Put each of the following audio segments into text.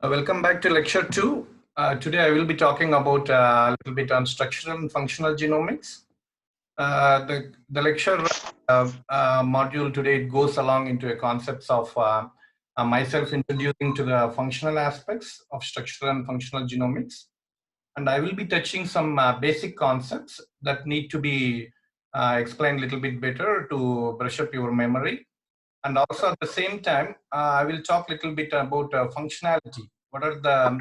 Welcome back to lecture 2. Today I will be talking about a little bit on structural and functional genomics. The lecture module today goes along into a concepts of myself introducing to the functional aspects of structural and functional genomics. And I will be touching some basic concepts that need to be explained a little bit better to brush up your memory. And also at the same time, I will talk a little bit about functionality. What are the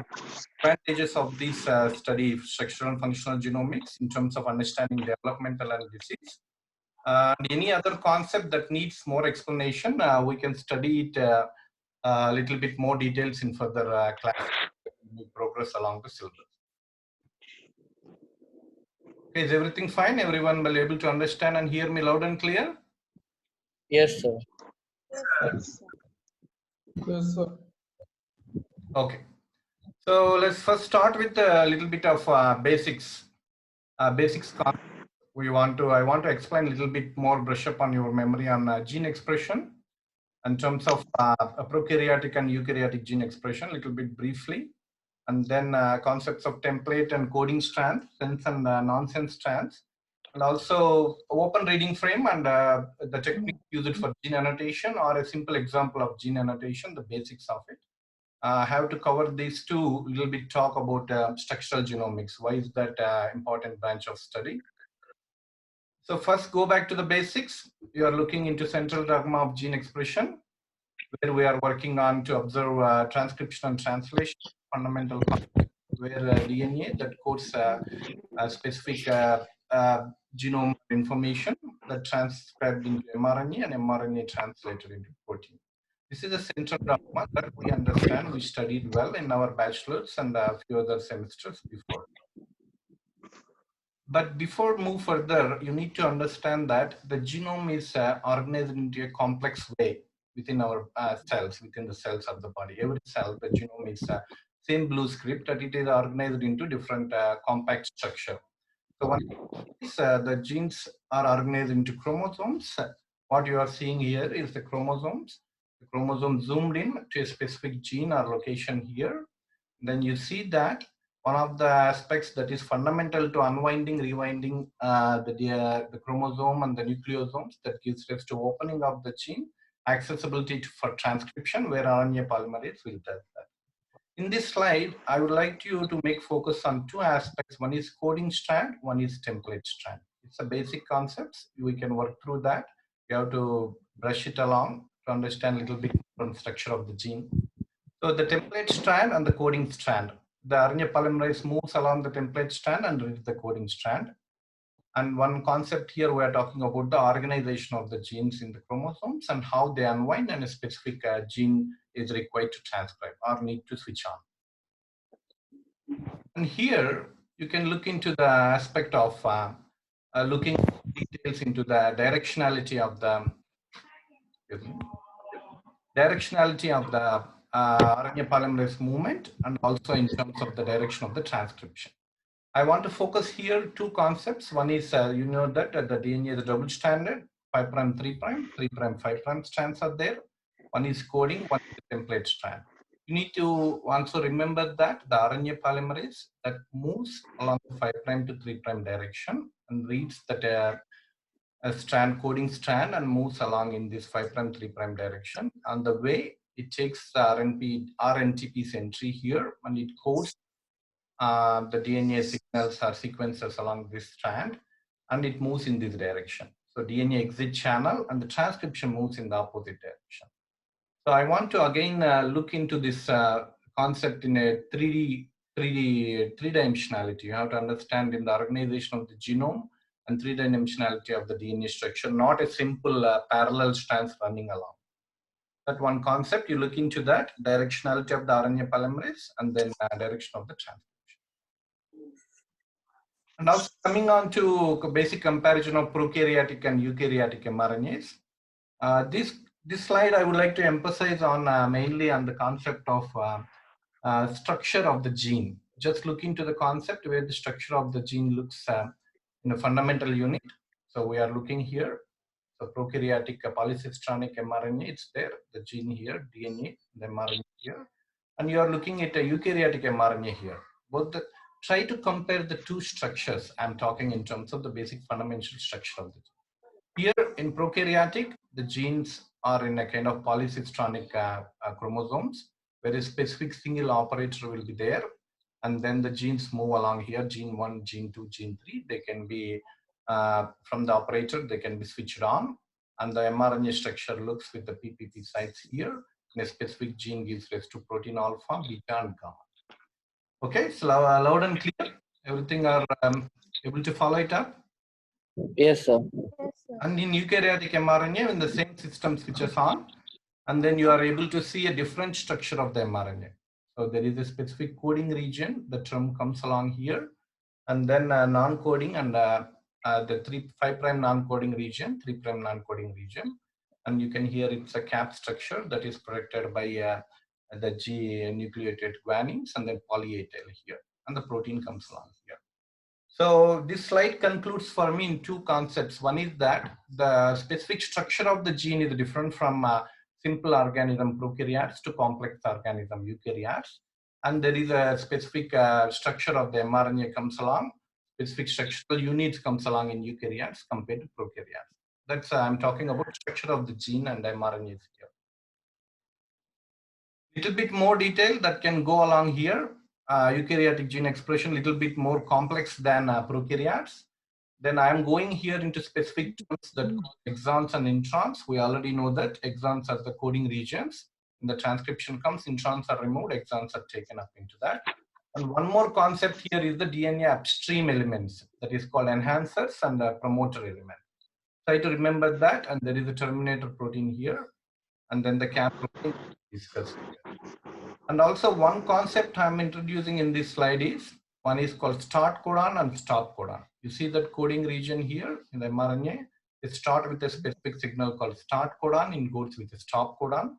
advantages of this study, structural and functional genomics, in terms of understanding developmental and disease? And any other concept that needs more explanation, we can study it a little bit more details in further class. We progress along the syllabus. Okay, is everything fine? Everyone will able to understand and hear me loud and clear? Yes, sir. Yes, sir. Okay. So let's first start with a little bit of basics. I want to explain a little bit more, brush up on your memory on gene expression in terms of prokaryotic and eukaryotic gene expression, a little bit briefly, and then concepts of template and coding strands, sense and nonsense strands, and also open reading frame and the technique used for gene annotation, or a simple example of gene annotation, the basics of it. I have to cover these two, little bit talk about structural genomics. Why is that important branch of study? So first, go back to the basics. You are looking into central dogma of gene expression, where we are working on to observe transcription and translation, fundamental concept, where DNA that codes a specific genome information that transcribed into mRNA and mRNA translated into protein. This is a central dogma that we understand, we studied well in our bachelor's and a few other semesters before. But before move further, you need to understand that the genome is organized into a complex way within our cells, within the cells of the body. Every cell, the genome is same blue script, that it is organized into different compact structure. So one is the genes are organized into chromosomes. What you are seeing here is the chromosomes. The chromosome zoomed in to a specific gene or location here. Then you see that one of the aspects that is fundamental to unwinding, rewinding the chromosome and the nucleosomes that gives rise to opening of the gene, accessibility for transcription, where RNA polymerase will test that. In this slide, I would like you to make focus on two aspects. One is coding strand, one is template strand. It's a basic concepts. We can work through that. You have to brush it along to understand a little bit more on structure of the gene. So the template strand and the coding strand. The RNA polymerase moves along the template strand and reads the coding strand. And one concept here, we are talking about the organization of the genes in the chromosomes and how they unwind, and a specific gene is required to transcribe or need to switch on. And here you can look into the aspect of looking details into the directionality of the RNA polymerase movement, and also in terms of the direction of the transcription. I want to focus here two concepts. One is you know that the DNA is double stranded, 5' 3', 3' 5' strands are there. One is coding, one is the template strand. You need to also remember that the RNA polymerase that moves along the 5' to 3' direction and reads that a strand, coding strand, and moves along in this 5' 3' direction. On the way, it takes the RNTP entry here, and it codes the DNA signals or sequences along this strand, and it moves in this direction. So DNA exit channel, and the transcription moves in the opposite direction. So I want to again look into this concept in a 3D-dimensionality. You have to understand in the organization of the genome and 3D-dimensionality of the DNA structure, not a simple parallel strands running along. That one concept, you look into that, directionality of the RNA polymerase, and then direction of the transcription. And also coming on to basic comparison of prokaryotic and eukaryotic mRNAs. This slide I would like to emphasize on mainly on the concept of structure of the gene. Just look into the concept where the structure of the gene looks in a fundamental unit. So we are looking here. So prokaryotic polycistronic mRNA, it's there, the gene here, DNA, the mRNA here. and you are looking at a eukaryotic mRNA here. Try to compare the two structures. I'm talking in terms of the basic fundamental structure of the gene. Here in prokaryotic, the genes are in a kind of polycistronic chromosomes, where a specific single operator will be there. And then the genes move along here, gene 1, gene 2, gene 3. They can be, from the operator, they can be switched on. And the mRNA structure looks with the PPP sites here. And a specific gene gives rise to protein alpha, beta, and gamma. Okay, so loud and clear. Everything are able to follow it up? Yes, sir. Yes, sir. And in eukaryotic mRNA, when the same system switches on, and then you are able to see a different structure of the mRNA. So there is a specific coding region, the term comes along here, and then non-coding and the 5' non-coding region, 3' non-coding region. And you can hear it's a cap structure that is protected by the G nucleated guanines and then poly-A tail here, and the protein comes along here. So this slide concludes for me in two concepts. One is that the specific structure of the gene is different from simple organism prokaryotes to complex organism eukaryotes. And there is a specific structure of the mRNA comes along, specific structural units comes along in eukaryotes compared to prokaryotes. That's I'm talking about structure of the gene and mRNAs here. Little bit more detail that can go along here. Eukaryotic gene expression little bit more complex than prokaryotes. Then I am going here into specific terms that call exons and introns. We already know that exons are the coding regions. When the transcription comes, introns are removed, exons are taken up into that. And one more concept here is the DNA upstream elements, that is called enhancers and promoter elements. Try to remember that, and there is a terminator protein here, and then the cap protein discussed here. And also one concept I'm introducing in this slide is, one is called start codon and stop codon. You see that coding region here in the mRNA, it starts with a specific signal called start codon, it goes with a stop codon.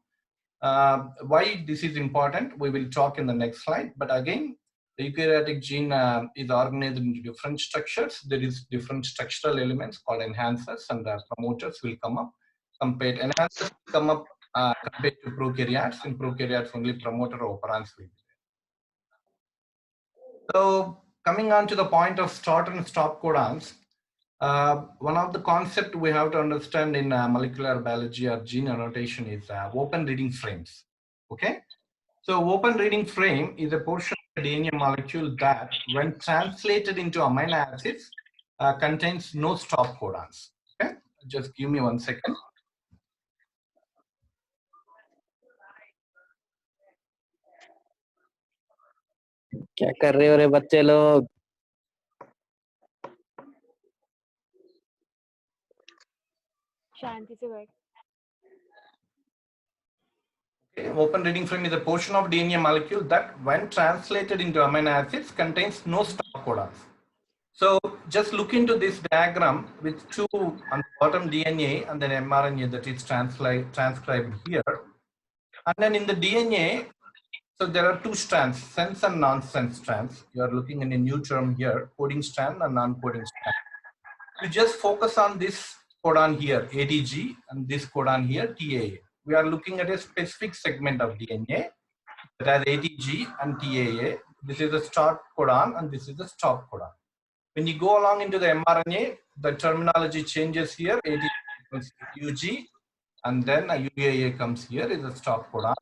Why this is important, we will talk in the next slide. But again, the eukaryotic gene is organized into different structures. There is different structural elements called enhancers, and promoters will come up. Enhancers will come up compared to prokaryotes. In prokaryotes, only promoter operands will be there. So coming on to the point of start and stop codons, one of the concepts we have to understand in molecular biology or gene annotation is open reading frames. Okay, so open reading frame is a portion of the DNA molecule that, when translated into amino acids, contains no stop codons. Okay, just give me 1 second. क्या कर रहे हो रे बच्चे लोग? शांति से बैठ. Open reading frame is a portion of DNA molecule that, when translated into amino acids, contains no stop codons. So just look into this diagram with two on the bottom DNA and then mRNA that is transcribed here. And then in the DNA, so there are two strands, sense and non-sense strands. You are looking in a new term here, coding strand and non-coding strand. You just focus on this codon here, ATG, and this codon here, TAA. We are looking at a specific segment of DNA that has ATG and TAA. This is the start codon and this is the stop codon. When you go along into the mRNA, the terminology changes here. ATG becomes UG, and then a UAA comes here is a stop codon.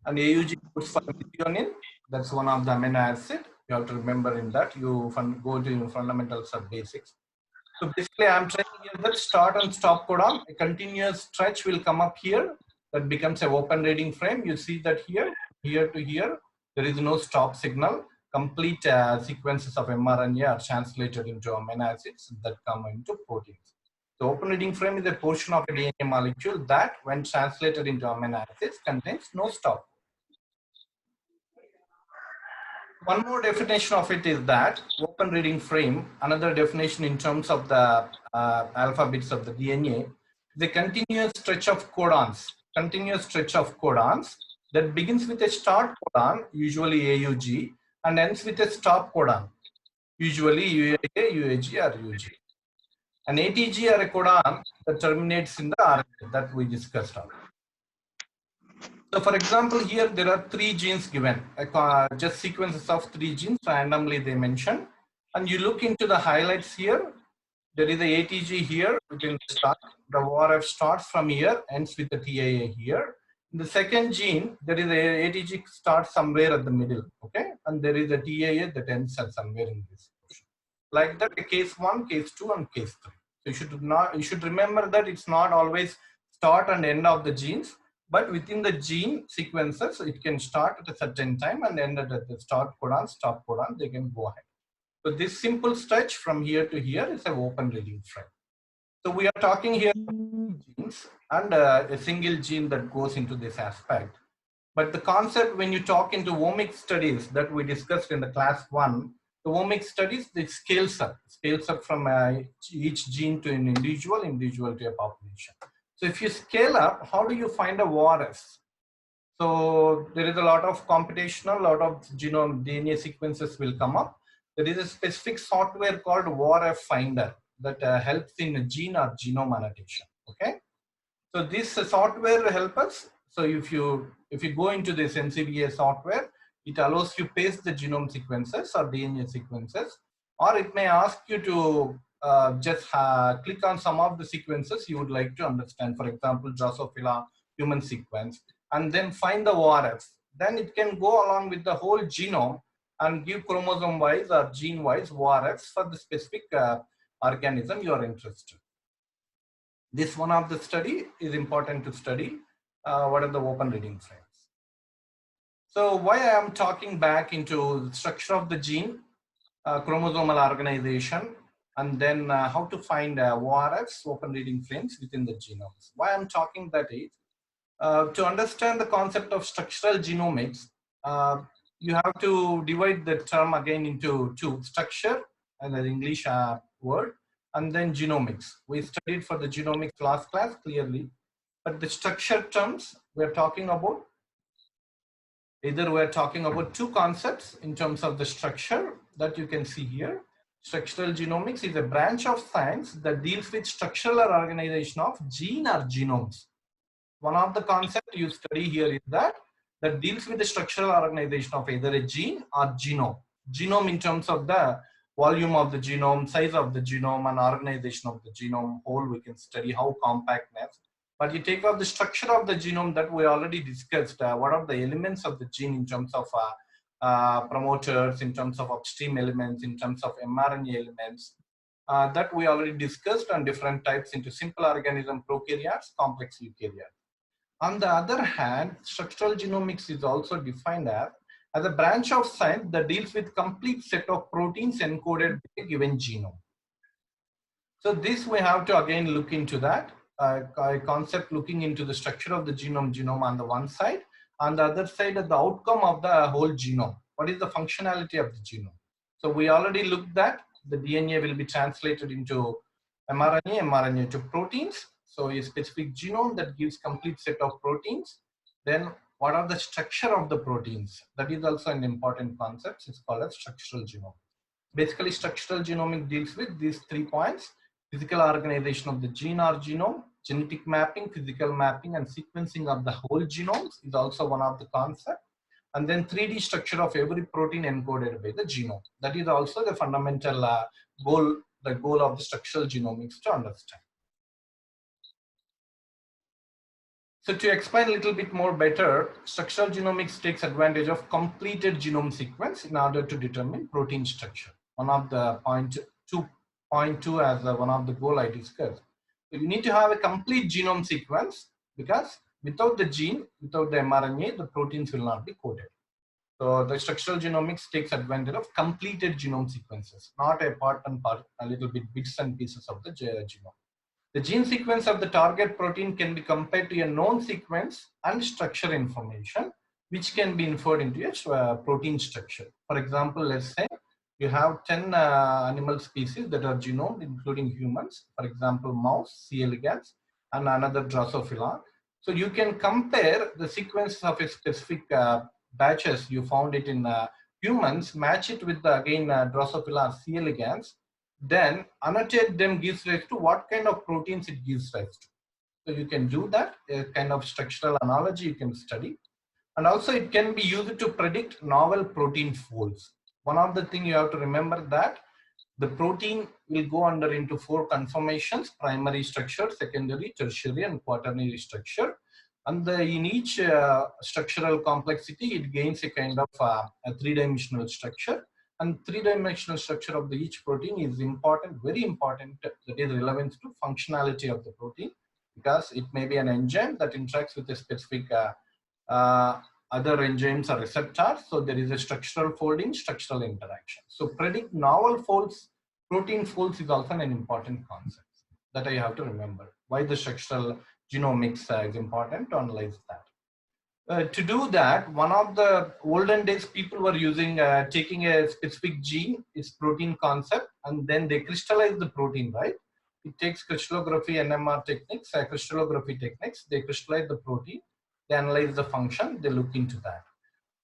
And AUG puts for methionine. That's one of the amino acid. You have to remember in that. You go to fundamentals of basics. So basically, I'm trying here that start and stop codon. A continuous stretch will come up here. That becomes an open reading frame. You see that here to here, there is no stop signal. Complete sequences of mRNA are translated into amino acids that come into proteins. The open reading frame is a portion of a DNA molecule that, when translated into amino acids, contains no stop. One more definition of it is that open reading frame, another definition in terms of the alphabets of the DNA, the continuous stretch of codons, that begins with a start codon, usually AUG, and ends with a stop codon, usually UAA, UAG, or UG. An ATG or a codon that terminates in the RNA that we discussed on. So for example, here there are 3 genes given, just sequences of 3 genes randomly they mention. And you look into the highlights here, there is a ATG here within the start. The ORF starts from here, ends with the TIA here. In the second gene, there is a ATG starts somewhere at the middle, okay? And there is a TIA that ends at somewhere in this portion. Like that, case 1, case 2, and case 3. So you should remember that it's not always start and end of the genes, but within the gene sequences, it can start at a certain time and end at the start codon, stop codon, they can go ahead. So this simple stretch from here to here is an open reading frame. So we are talking here about genes and a single gene that goes into this aspect. But the concept when you talk into omics studies that we discussed in the class 1, the omics studies, it scales up from each gene to an individual to a population. So if you scale up, how do you find a ORS? So there is a lot of computational, lot of genome DNA sequences will come up. There is a specific software called ORF Finder that helps in gene or genome annotation. Okay, so this software will help us. So if you go into this NCBA software, it allows you paste the genome sequences or DNA sequences, or it may ask you to just click on some of the sequences you would like to understand. For example, Drosophila human sequence, and then find the ORFs. Then it can go along with the whole genome and give chromosome wise or gene wise ORFs for the specific organism you are interested. This one of the study is important to study. What are the open reading frames? So why I am talking back into the structure of the gene, chromosomal organization, and then how to find ORFs, open reading frames within the genomes. Why I'm talking that is, to understand the concept of structural genomics, you have to divide the term again into two: structure, and an English word, and then genomics. We studied for the genomics last class clearly, but the structure terms we're talking about, either we're talking about two concepts in terms of the structure that you can see here. Structural genomics is a branch of science that deals with structural organization of gene or genomes. One of the concepts you study here is that deals with the structural organization of either a gene or genome. Genome in terms of the volume of the genome, size of the genome, and organization of the genome whole, we can study how compactness. But you take out the structure of the genome that we already discussed, what are the elements of the gene in terms of promoters, in terms of upstream elements, in terms of mRNA elements, that we already discussed on different types into simple organism prokaryotes, complex eukaryotes. On the other hand, structural genomics is also defined as a branch of science that deals with complete set of proteins encoded in a given genome. So this we have to again look into that concept, looking into the structure of the genome on the one side, on the other side of the outcome of the whole genome. What is the functionality of the genome? So we already looked at the DNA will be translated into mRNA to proteins. So a specific genome that gives complete set of proteins. Then what are the structure of the proteins? That is also an important concept. It's called as structural genome. Basically, structural genomics deals with these 3 points: physical organization of the gene or genome, genetic mapping, physical mapping, and sequencing of the whole genomes is also one of the concepts. And then 3D structure of every protein encoded by the genome. That is also the fundamental goal, the goal of the structural genomics to understand. So to explain a little bit more better, structural genomics takes advantage of completed genome sequence in order to determine protein structure. One of the point two as one of the goal I discussed. So you need to have a complete genome sequence, because without the gene, without the mRNA, the proteins will not be coded. So the structural genomics takes advantage of completed genome sequences, not a part and part, a little bit bits and pieces of the genome. The gene sequence of the target protein can be compared to a known sequence and structure information, which can be inferred into a protein structure. For example, let's say you have 10 animal species that are genomed, including humans. For example, mouse, C. elegans, and another Drosophila. So you can compare the sequences of a specific batches you found it in humans, match it with the, again Drosophila, C. elegans, then annotate them gives rise to what kind of proteins it gives rise to. So you can do that, a kind of structural analogy you can study. And also it can be used to predict novel protein folds. One of the things you have to remember that the protein will go under into 4 conformations: primary structure, secondary, tertiary, and quaternary structure. And in each structural complexity, it gains a kind of a 3-dimensional structure. And 3-dimensional structure of each protein is important, very important, that is relevant to functionality of the protein, because it may be an enzyme that interacts with a specific uh, other enzymes or receptors. So there is a structural folding, structural interaction. So predict novel folds, protein folds is also an important concept that I have to remember. Why the structural genomics is important to analyze that. To do that, one of the olden days people were using, taking a specific gene, its protein concept, and then they crystallize the protein, right? It takes crystallography, NMR techniques, crystallography techniques, they crystallize the protein, they analyze the function, they look into that.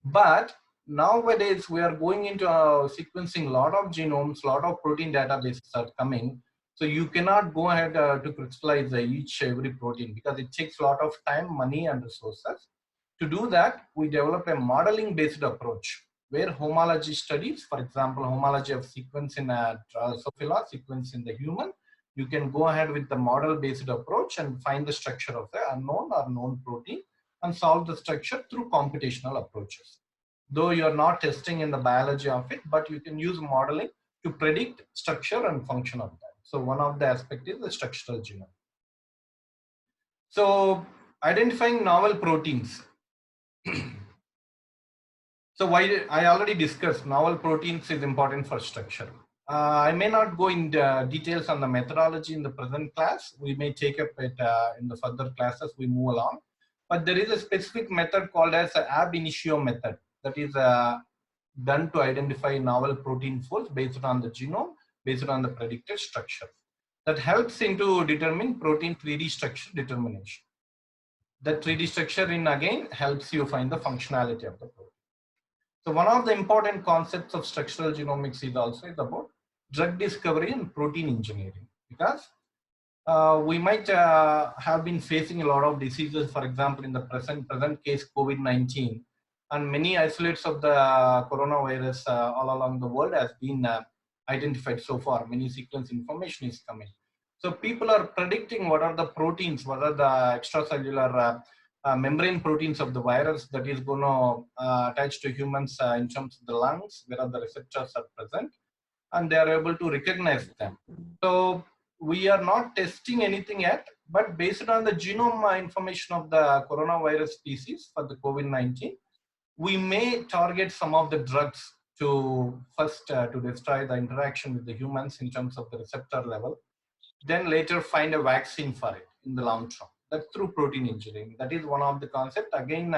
But nowadays we are going into sequencing a lot of genomes, a lot of protein databases are coming. So you cannot go ahead to crystallize every protein, because it takes a lot of time, money, and resources. To do that, we developed a modeling based approach where homology studies, for example, homology of sequence in a Drosophila, sequence in the human, you can go ahead with the model based approach and find the structure of the unknown or known protein and solve the structure through computational approaches. Though you are not testing in the biology of it, but you can use modeling to predict structure and function of that. So one of the aspects is the structural genome. So identifying novel proteins. So why I already discussed novel proteins is important for structure. I may not go into details on the methodology in the present class. We may take up it in the further classes we move along. But there is a specific method called as ab initio method that is done to identify novel protein folds based on the genome, based on the predicted structure. That helps into determine protein 3D structure determination. That 3D structure in again helps you find the functionality of the protein. So one of the important concepts of structural genomics is also about drug discovery and protein engineering, because we might have been facing a lot of diseases, for example, in the present case, COVID-19, and many isolates of the coronavirus all along the world has been identified so far. Many sequence information is coming. So people are predicting what are the proteins, what are the extracellular membrane proteins of the virus that is going to attach to humans in terms of the lungs, where the receptors are present, and they are able to recognize them. So we are not testing anything yet, but based on the genome information of the coronavirus species for the COVID-19, we may target some of the drugs to first to destroy the interaction with the humans in terms of the receptor level, then later find a vaccine for it in the long term. That's through protein engineering. That is one of the concepts. Again,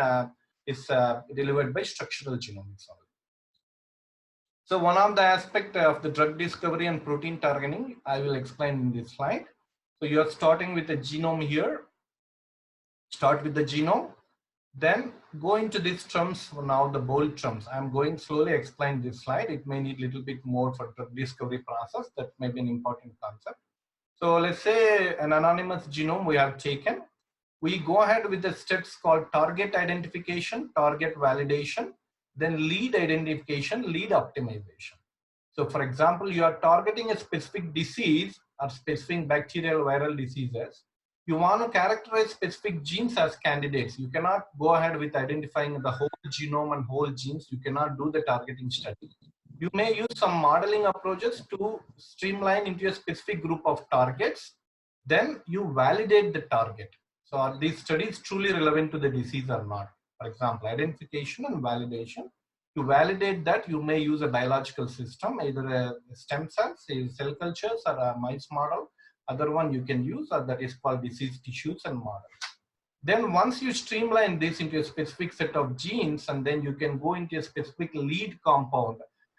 is delivered by structural genomics. So one of the aspects of the drug discovery and protein targeting, I will explain in this slide. So you are starting with the genome here. Start with the genome. Then go into these terms, now the bold terms. I'm going slowly explain this slide. It may need a little bit more for drug discovery process. That may be an important concept. So let's say an anonymous genome we have taken. We go ahead with the steps called target identification, target validation, then lead identification, lead optimization. So for example, you are targeting a specific disease or specific bacterial viral diseases. You want to characterize specific genes as candidates. You cannot go ahead with identifying the whole genome and whole genes. You cannot do the targeting study. You may use some modeling approaches to streamline into a specific group of targets. Then you validate the target. So are these studies truly relevant to the disease or not? For example, identification and validation. To validate that, you may use a biological system, either a stem cells, say cell cultures, or a mice model. Other one you can use, or that is called disease tissues and models. Then once you streamline this into a specific set of genes, and then you can go into a specific lead compound,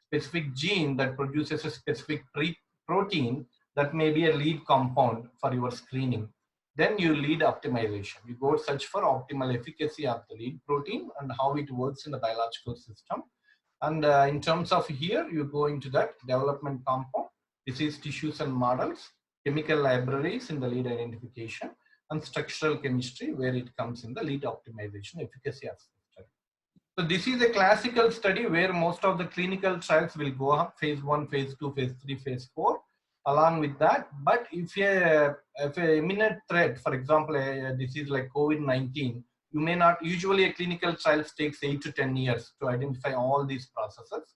specific gene that produces a specific protein that may be a lead compound for your screening. Then you lead optimization. You go search for optimal efficacy of the lead protein and how it works in the biological system. And in terms of here, you go into that development compound, disease tissues and models, chemical libraries in the lead identification. and structural chemistry, where it comes in the lead optimization efficacy of the study. So this is a classical study where most of the clinical trials will go up phase 1, phase 2, phase 3, phase 4 along with that. But if a imminent threat, for example, a disease like COVID-19, you may not, usually a clinical trials takes 8 to 10 years to identify all these processes.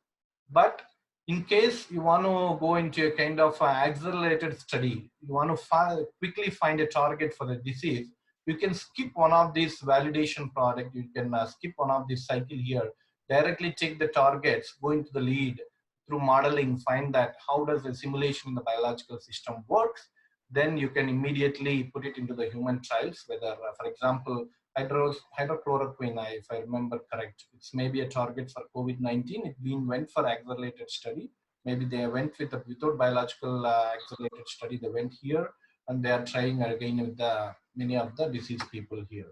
But in case you want to go into a kind of accelerated study, you want to quickly find a target for the disease, you can skip one of these validation product, you can skip one of this cycle here, directly take the targets, go into the lead through modeling, find that how does the simulation in the biological system works, then you can immediately put it into the human trials, whether, for example, hydrochloroquine, if I remember correct, it's maybe a target for COVID-19. It went for accelerated study. Maybe they went without biological accelerated study. They went here and they are trying again with many of the diseased people here.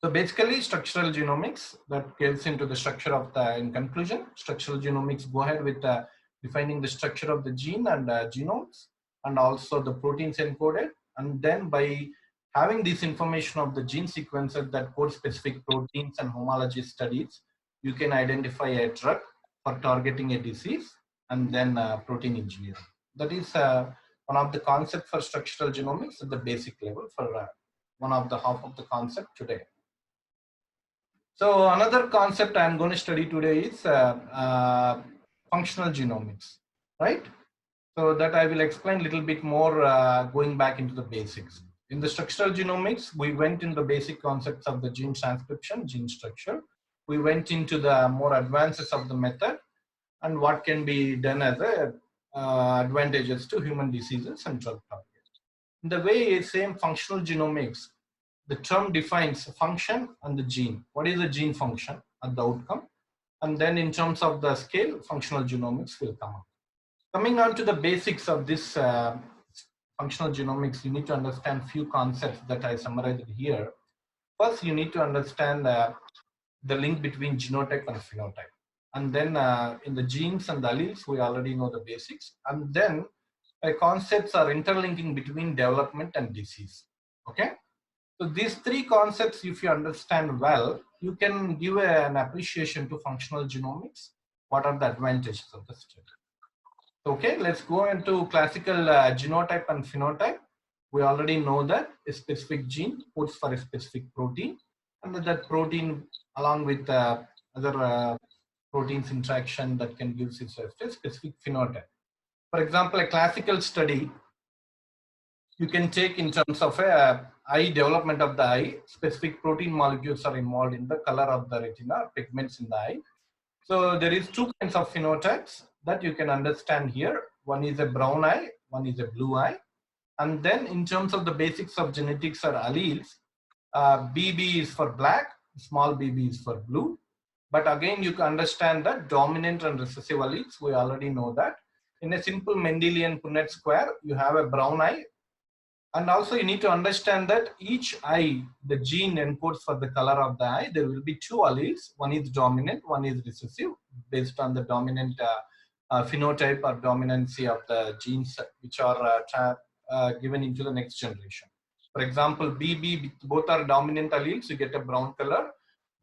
So basically, structural genomics that gets into the structure of in conclusion, structural genomics go ahead with defining the structure of the gene and genomes and also the proteins encoded, and then by having this information of the gene sequences that code specific proteins and homology studies, you can identify a drug for targeting a disease and then protein engineering. That is one of the concepts for structural genomics at the basic level for one of the half of the concept today. So another concept I'm going to study today is functional genomics, right? So that I will explain a little bit more going back into the basics. In the structural genomics, we went in the basic concepts of the gene transcription, gene structure. We went into the more advances of the method and what can be done as advantages to human diseases and drug targets. In the way, same functional genomics, the term defines function and the gene. What is the gene function and the outcome? And then in terms of the scale, functional genomics will come up. Coming on to the basics of this functional genomics, you need to understand few concepts that I summarized here. First, you need to understand the link between genotype and phenotype. And then in the genes and the alleles, we already know the basics. And then concepts are interlinking between development and disease. Okay? So these three concepts, if you understand well, you can give an appreciation to functional genomics. What are the advantages of the study? Okay, let's go into classical genotype and phenotype. We already know that a specific gene codes for a specific protein, and that protein along with other proteins interaction that can give a specific phenotype. For example, a classical study you can take in terms of eye development of the eye, specific protein molecules are involved in the color of the retina, pigments in the eye. So there is two kinds of phenotypes that you can understand here. One is a brown eye, one is a blue eye. And then in terms of the basics of genetics or alleles, BB is for black, small bb is for blue. But again, you can understand that dominant and recessive alleles, we already know that. In a simple Mendelian Punnett square, you have a brown eye. And also you need to understand that each eye, the gene encodes for the color of the eye. There will be two alleles. One is dominant, one is recessive, based on the dominant phenotype or dominancy of the genes which are given into the next generation. For example, BB, both are dominant alleles, you get a brown color.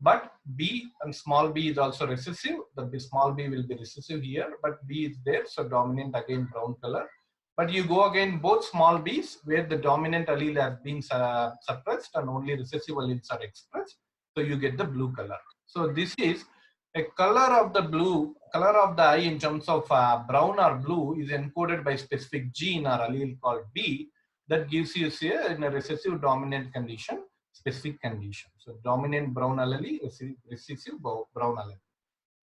But B and small b is also recessive. The small b will be recessive here, but B is there, so dominant again brown color. But you go again both small b's where the dominant allele has been suppressed and only recessive alleles are expressed. So you get the blue color. So this is a color of the blue, color of the eye in terms of brown or blue is encoded by specific gene or allele called B that gives you here in a recessive dominant condition, specific condition. So dominant brown allele, recessive brown allele.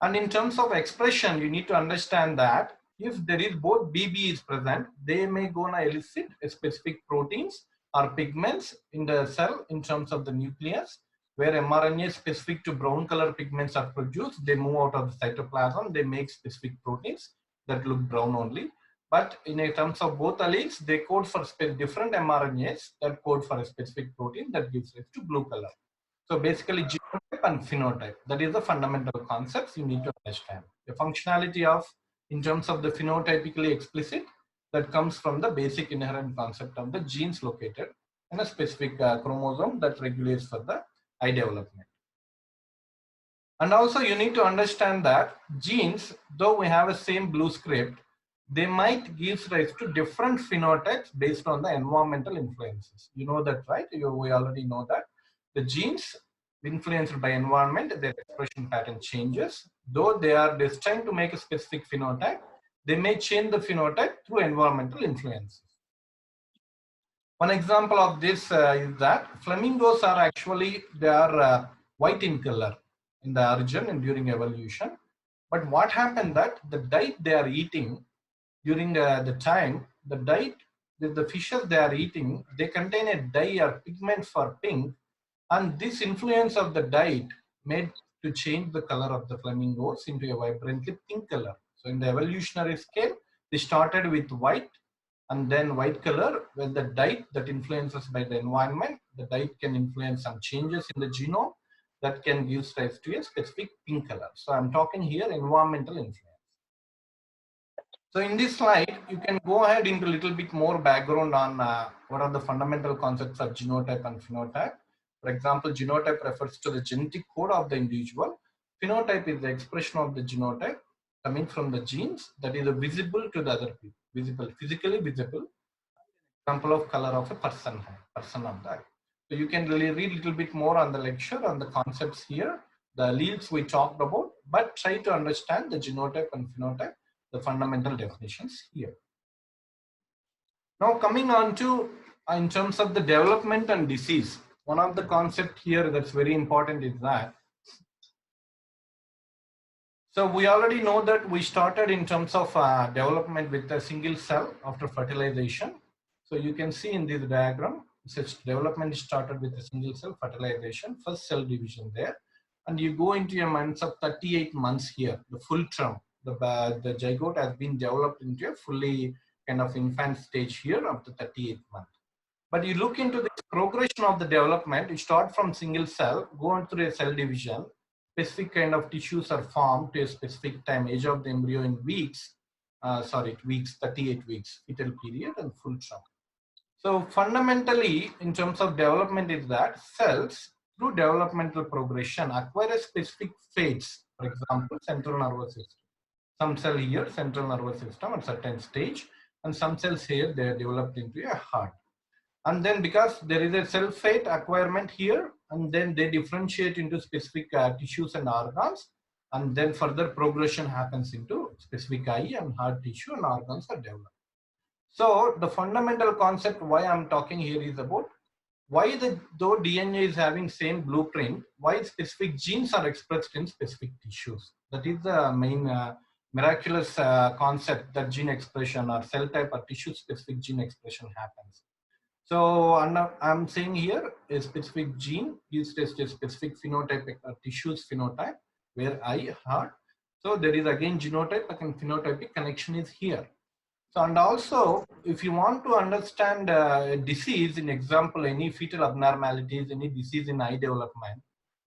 And in terms of expression, you need to understand that if there is both BB is present, they may go to elicit specific proteins or pigments in the cell in terms of the nucleus, where mRNA specific to brown color pigments are produced. They move out of the cytoplasm, they make specific proteins that look brown only. But in terms of both alleles, they code for different mRNAs that code for a specific protein that gives rise to blue color. So basically genotype and phenotype, that is the fundamental concepts you need to understand. The functionality of in terms of the phenotypically explicit that comes from the basic inherent concept of the genes located and a specific chromosome that regulates for the eye development. And also you need to understand that genes, though we have a same blue script, they might give rise to different phenotypes based on the environmental influences. You know that, right? We already know that. The genes influenced by environment, their expression pattern changes. Though they are destined to make a specific phenotype, they may change the phenotype through environmental influences. One example of this is that flamingos are actually, they are white in color in the origin and during evolution. But what happened that the diet they are eating during the time, the diet, the fishes they are eating, they contain a dye or pigment for pink, and this influence of the diet made to change the color of the flamingos into a vibrantly pink color. So in the evolutionary scale, they started with white, and then white color. When the diet that influences by the environment, the diet can influence some changes in the genome that can give rise to a specific pink color. So I'm talking here environmental influence. So in this slide, you can go ahead into a little bit more background on what are the fundamental concepts of genotype and phenotype. For example, genotype refers to the genetic code of the individual. Phenotype is the expression of the genotype coming from the genes that is visible to the other people, visible, physically visible. Example of color of a person of the eye. So you can really read a little bit more on the lecture on the concepts here, the alleles we talked about, but try to understand the genotype and phenotype, the fundamental definitions here. Now coming on to in terms of the development and disease, one of the concept here that's very important is that, so we already know that we started in terms of development with a single cell after fertilization. So you can see in this diagram, such development started with a single cell fertilization, first cell division there, and you go into a months of 38 months here, the full term. The zygote has been developed into a fully kind of infant stage here up to 38th month. But you look into the progression of the development, you start from single cell, go on through a cell division, specific kind of tissues are formed to a specific time, age of the embryo in weeks, weeks, 38 weeks, fetal period and full term. So fundamentally, in terms of development is that cells through developmental progression acquire a specific phase, for example, central nervous system. Some cell here, central nervous system at certain stage, and some cells here, they are developed into a heart. And then because there is a cell fate acquirement here, and then they differentiate into specific tissues and organs, and then further progression happens into specific eye and heart tissue and organs are developed. So the fundamental concept why I'm talking here is about why though DNA is having same blueprint, why specific genes are expressed in specific tissues. That is the main miraculous concept that gene expression or cell type or tissue specific gene expression happens. So I'm saying here a specific gene gives test a specific phenotype or tissues phenotype where eye, heart. So there is again genotype and phenotypic connection is here. So and also if you want to understand disease, in example any fetal abnormalities, any disease in eye development,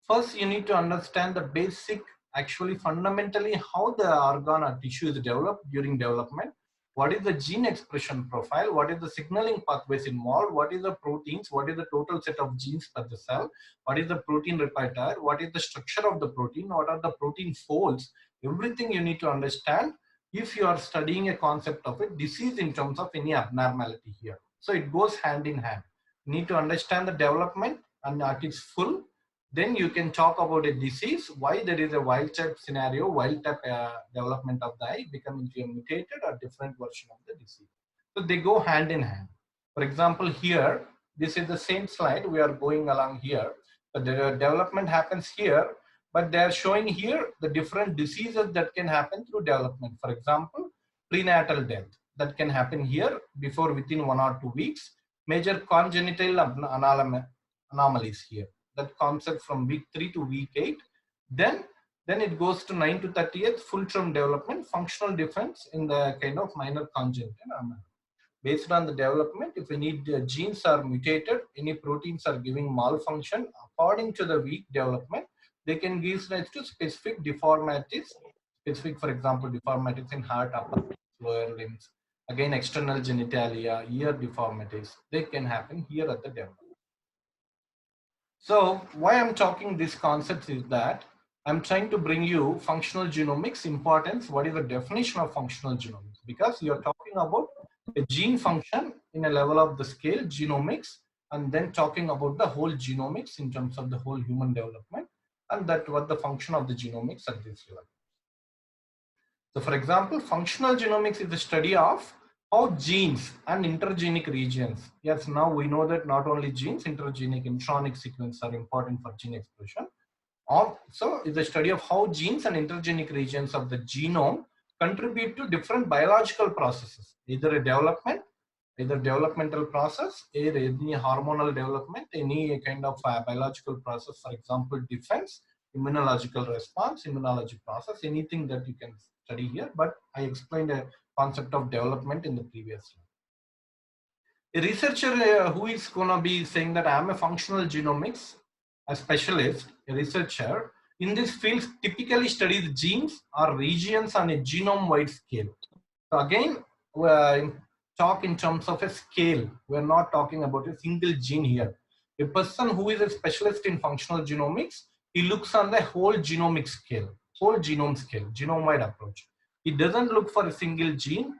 first you need to understand the basic, actually fundamentally how the organ or tissue is developed during development. What is the gene expression profile? What is the signaling pathways involved? What is the proteins? What is the total set of genes per the cell? What is the protein repertoire? What is the structure of the protein? What are the protein folds? Everything you need to understand if you are studying a concept of a disease in terms of any abnormality here. So it goes hand in hand. You need to understand the development and at its full. Then you can talk about a disease, why there is a wild type scenario, wild type development of the eye becoming a mutated or different version of the disease. So they go hand in hand. For example, here, this is the same slide we are going along here. But the development happens here, but they are showing here the different diseases that can happen through development. For example, prenatal death that can happen here before within 1 or 2 weeks. Major congenital anomalies here. That concept from week 3 to week 8, then it goes to 9 to 30th full term development, functional difference in the kind of minor congenital anomaly. Based on the development, if any genes are mutated, any proteins are giving malfunction according to the weak development, they can give rise to specific deformities, specific, for example, deformities in heart, upper, lower limbs, Again, external genitalia, ear deformities, they can happen here at the development. So why I'm talking these concepts is that I'm trying to bring you functional genomics importance. What is the definition of functional genomics? Because you're talking about a gene function in a level of the scale, genomics, and then talking about the whole genomics in terms of the whole human development, and that what the function of the genomics at this level. So for example, functional genomics is the study of how genes and intergenic regions. Yes, now we know that not only genes, intergenic intronic sequence are important for gene expression. Also, is the study of how genes and intergenic regions of the genome contribute to different biological processes, either a development, either developmental process, either any hormonal development, any kind of biological process, for example, defense, immunological response, immunology process, anything that you can study here. But I explained a concept of development in the previous slide. A researcher who is going to be saying that I am a functional genomics, a specialist, a researcher in this field typically studies genes or regions on a genome-wide scale. So again, talk in terms of a scale. We're not talking about a single gene here. A person who is a specialist in functional genomics, he looks on the whole genomic scale, whole genome scale, genome-wide approach. He doesn't look for a single gene,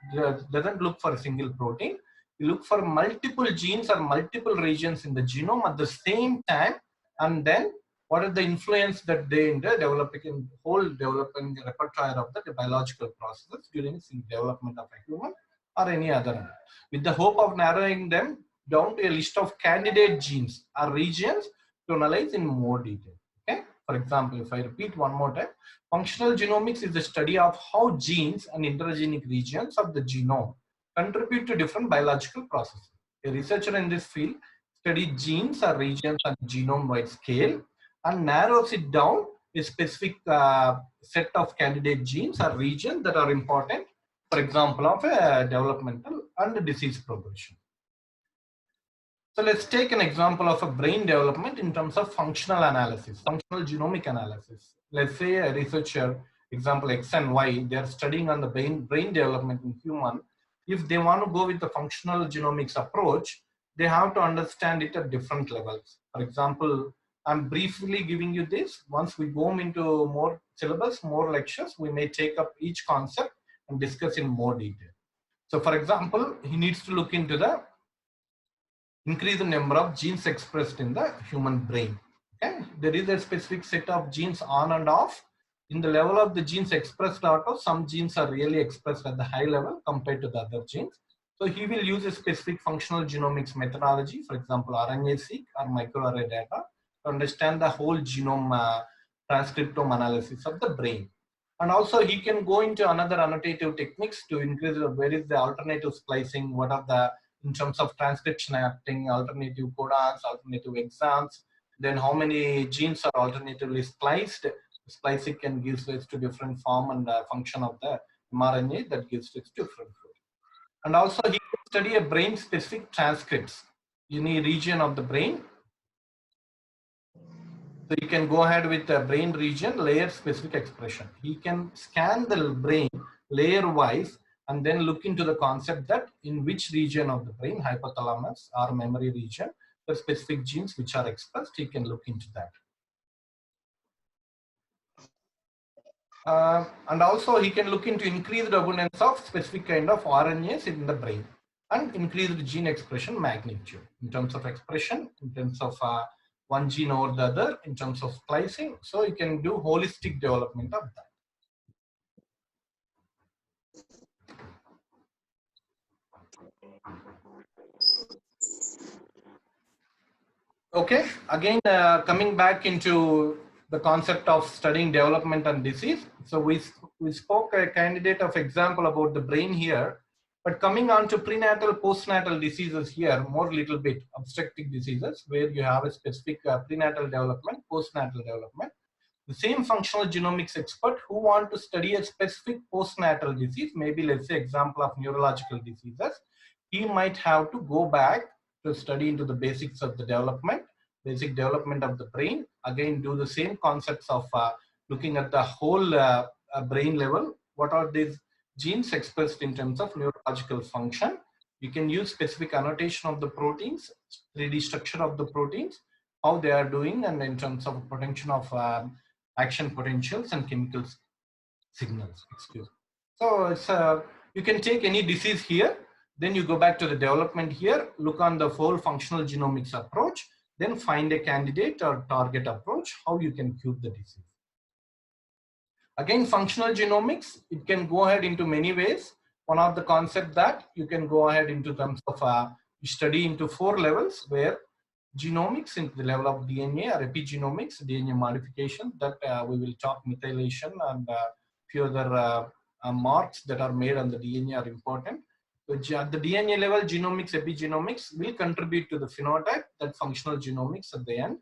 doesn't look for a single protein. He looks for multiple genes or multiple regions in the genome at the same time, and then what is the influence that they in the developing whole developing repertoire of the biological processes during the development of a human or any other animal, with the hope of narrowing them down to a list of candidate genes or regions to analyze in more detail. Okay, for example, if I repeat one more time, functional genomics is the study of how genes and intergenic regions of the genome contribute to different biological processes. A researcher in this field studies genes or regions on genome-wide scale and narrows it down a specific set of candidate genes or regions that are important, for example, of a developmental and disease progression. So let's take an example of a brain development in terms of functional analysis, functional genomic analysis. Let's say a researcher, example X and Y, they're studying on the brain development in human. If they want to go with the functional genomics approach, they have to understand it at different levels. For example, I'm briefly giving you this. Once we go into more syllabus, more lectures, we may take up each concept and discuss in more detail. So for example, he needs to look into the increase the number of genes expressed in the human brain. Okay, there is a specific set of genes on and off. In the level of the genes expressed out of, some genes are really expressed at the high level compared to the other genes. So he will use a specific functional genomics methodology, for example, RNA-seq or microarray data, to understand the whole genome transcriptome analysis of the brain. And also he can go into another annotative techniques to increase where is the alternative splicing, what are the, in terms of transcription acting, alternative codons, alternative exons, then how many genes are alternatively spliced. Splicing can give rise to different form and function of the mRNA that gives rise to different food. And also he can study a brain specific transcripts, any region of the brain. So you can go ahead with the brain region layer specific expression. He can scan the brain layer wise and then look into the concept that in which region of the brain, hypothalamus or memory region, the specific genes which are expressed, he can look into that. And also he can look into increased abundance of specific kind of RNAs in the brain and increased gene expression magnitude in terms of expression, in terms of one gene over the other, in terms of splicing. So you can do holistic development of that. Okay, again, coming back into the concept of studying development and disease. So we spoke a candidate of example about the brain here, but coming on to prenatal, postnatal diseases here, more little bit obstetric diseases where you have a specific prenatal development, postnatal development. The same functional genomics expert who want to study a specific postnatal disease, maybe let's say example of neurological diseases, he might have to go back to study into the basics of the development, basic development of the brain, again do the same concepts of looking at the whole brain level, what are these genes expressed in terms of neurological function. You can use specific annotation of the proteins, 3D structure of the proteins, how they are doing, and in terms of potential of action potentials and chemical signals. Excuse me. So it's you can take any disease here, then you go back to the development here, look on the whole functional genomics approach, then find a candidate or target approach, how you can cure the disease. Again, functional genomics, it can go ahead into many ways. One of the concept that you can go ahead into terms of study into 4 levels, where genomics into the level of DNA or epigenomics, DNA modification, that we will talk methylation and few other marks that are made on the DNA are important. So at the DNA level, genomics, epigenomics will contribute to the phenotype, that functional genomics at the end.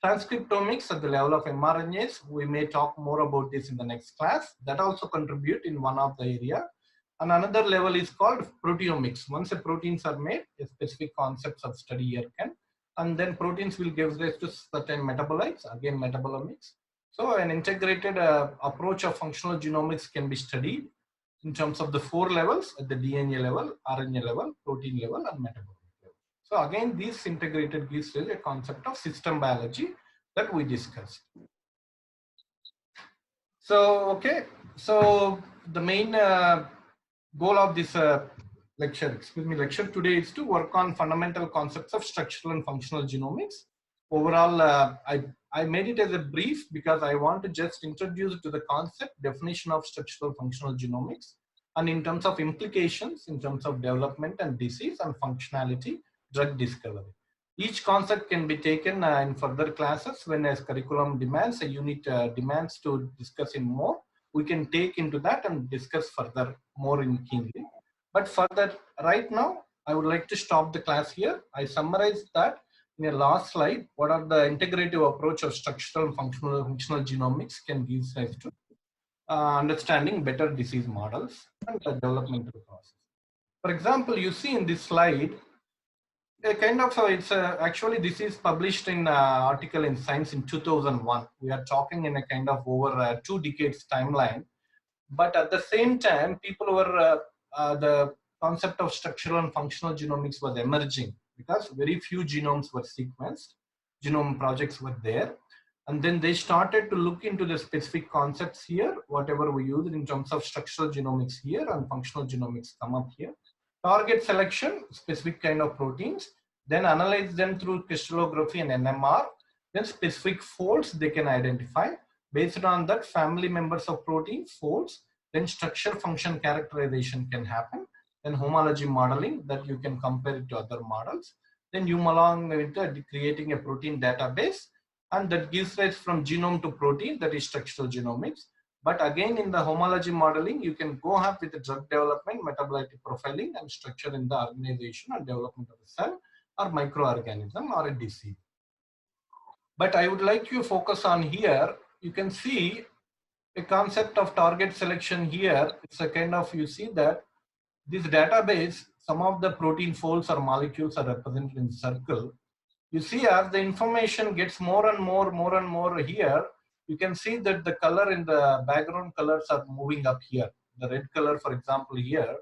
Transcriptomics at the level of mRNAs, we may talk more about this in the next class. That also contribute in one of the area. And another level is called proteomics. Once the proteins are made, a specific concepts of study here can, and then proteins will give rise to certain metabolites, again metabolomics. So an integrated approach of functional genomics can be studied in terms of the 4 levels at the DNA level, RNA level, protein level, and metabolic. So again, this integrated gives us a concept of system biology that we discussed. So, okay, so the main goal of this lecture today is to work on fundamental concepts of structural and functional genomics. Overall, I made it as a brief because I want to just introduce to the concept, definition of structural functional genomics, and in terms of implications, in terms of development and disease and functionality, drug discovery. Each concept can be taken in further classes when as curriculum demands, a unit demands to discuss in more. We can take into that and discuss further more in keenly. But further, right now, I would like to stop the class here. I summarized that in a last slide. What are the integrative approach of structural and functional genomics can give rise to understanding better disease models and the developmental process. For example, you see in this slide, a kind of actually this is published in article in Science in 2001. We are talking in a kind of over 2 decades timeline, but at the same time, people were the concept of structural and functional genomics was emerging because very few genomes were sequenced, genome projects were there, and then they started to look into the specific concepts here, whatever we use in terms of structural genomics here and functional genomics come up here. Target selection, specific kind of proteins, then analyze them through crystallography and NMR, then specific folds they can identify. Based on that, family members of protein folds, then structure function characterization can happen, then homology modeling that you can compare it to other models. Then you along with creating a protein database, and that gives rise from genome to protein, that is structural genomics. But again, in the homology modeling, you can go up with the drug development, metabolite profiling, and structure in the organization and development of a cell or microorganism or a disease. But I would like you to focus on here. You can see a concept of target selection here. It's a kind of, you see that this database, some of the protein folds or molecules are represented in circle. You see, as the information gets more and more here, you can see that the color in the background colors are moving up here. The red color, for example, here,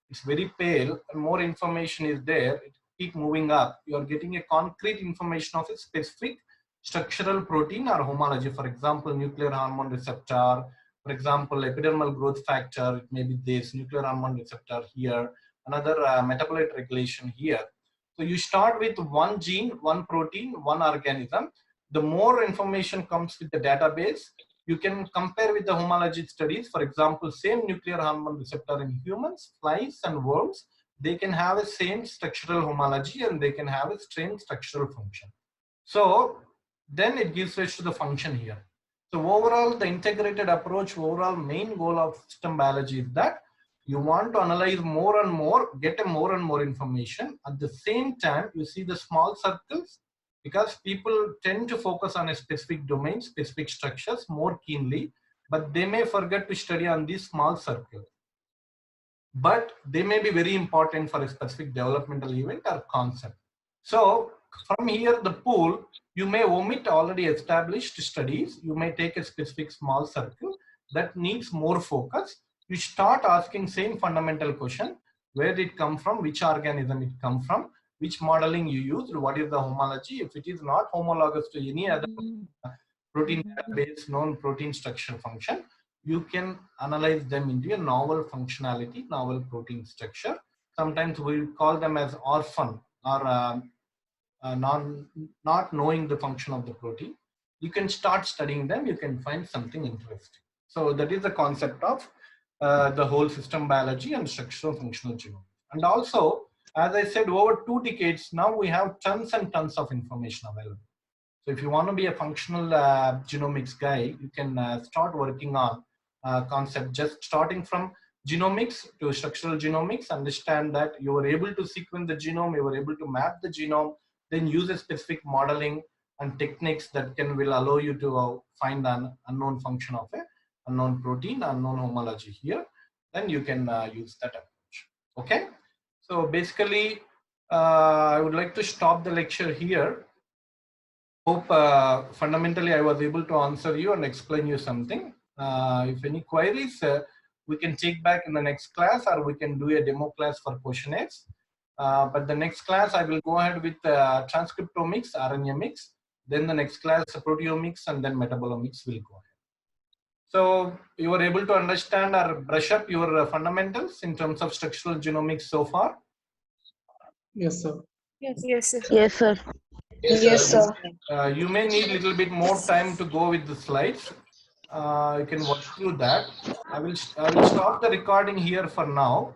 it's very pale, and more information is there. It keep moving up. You are getting a concrete information of a specific structural protein or homology. For example, nuclear hormone receptor. For example, epidermal growth factor. It may be this nuclear hormone receptor here. Another metabolite regulation here. So you start with one gene, one protein, one organism. The more information comes with the database, you can compare with the homology studies. For example, same nuclear hormone receptor in humans, flies, and worms, they can have a same structural homology and they can have a same structural function. So then it gives rise to the function here. So overall, the integrated approach, overall main goal of system biology is that you want to analyze more and more, get a more and more information. At the same time, you see the small circles, because people tend to focus on a specific domain, specific structures more keenly, but they may forget to study on these small circles. But they may be very important for a specific developmental event or concept. So from here, the pool, you may omit already established studies. You may take a specific small circle that needs more focus. you start asking same fundamental question: where did it come from, which organism it come from, which modeling you used, what is the homology. If it is not homologous to any other protein database known protein structure function, you can analyze them into a novel functionality, novel protein structure. Sometimes we call them as orphan, or not knowing the function of the protein. You can start studying them, you can find something interesting. So that is the concept of the whole system biology and structural functional genomics. And also, as I said, over 2 decades now, we have tons and tons of information available. So if you want to be a functional genomics guy, you can start working on concept, just starting from genomics to structural genomics. Understand that you are able to sequence the genome, you are able to map the genome, then use a specific modeling and techniques that will allow you to find an unknown function of a unknown protein, unknown homology here. Then you can use that approach. Okay. So basically, I would like to stop the lecture here. Hope fundamentally I was able to answer you and explain you something. If any queries, we can take back in the next class, or we can do a demo class for questionnaires. But the next class I will go ahead with transcriptomics, RNA-mics. Then the next class proteomics, and then metabolomics will go ahead. So you were able to understand or brush up your fundamentals in terms of structural genomics so far? Yes, sir. Yes, yes, sir. Yes, sir. Yes, sir. You may need a little bit more time to go with the slides. You can work through that. I will stop the recording here for now.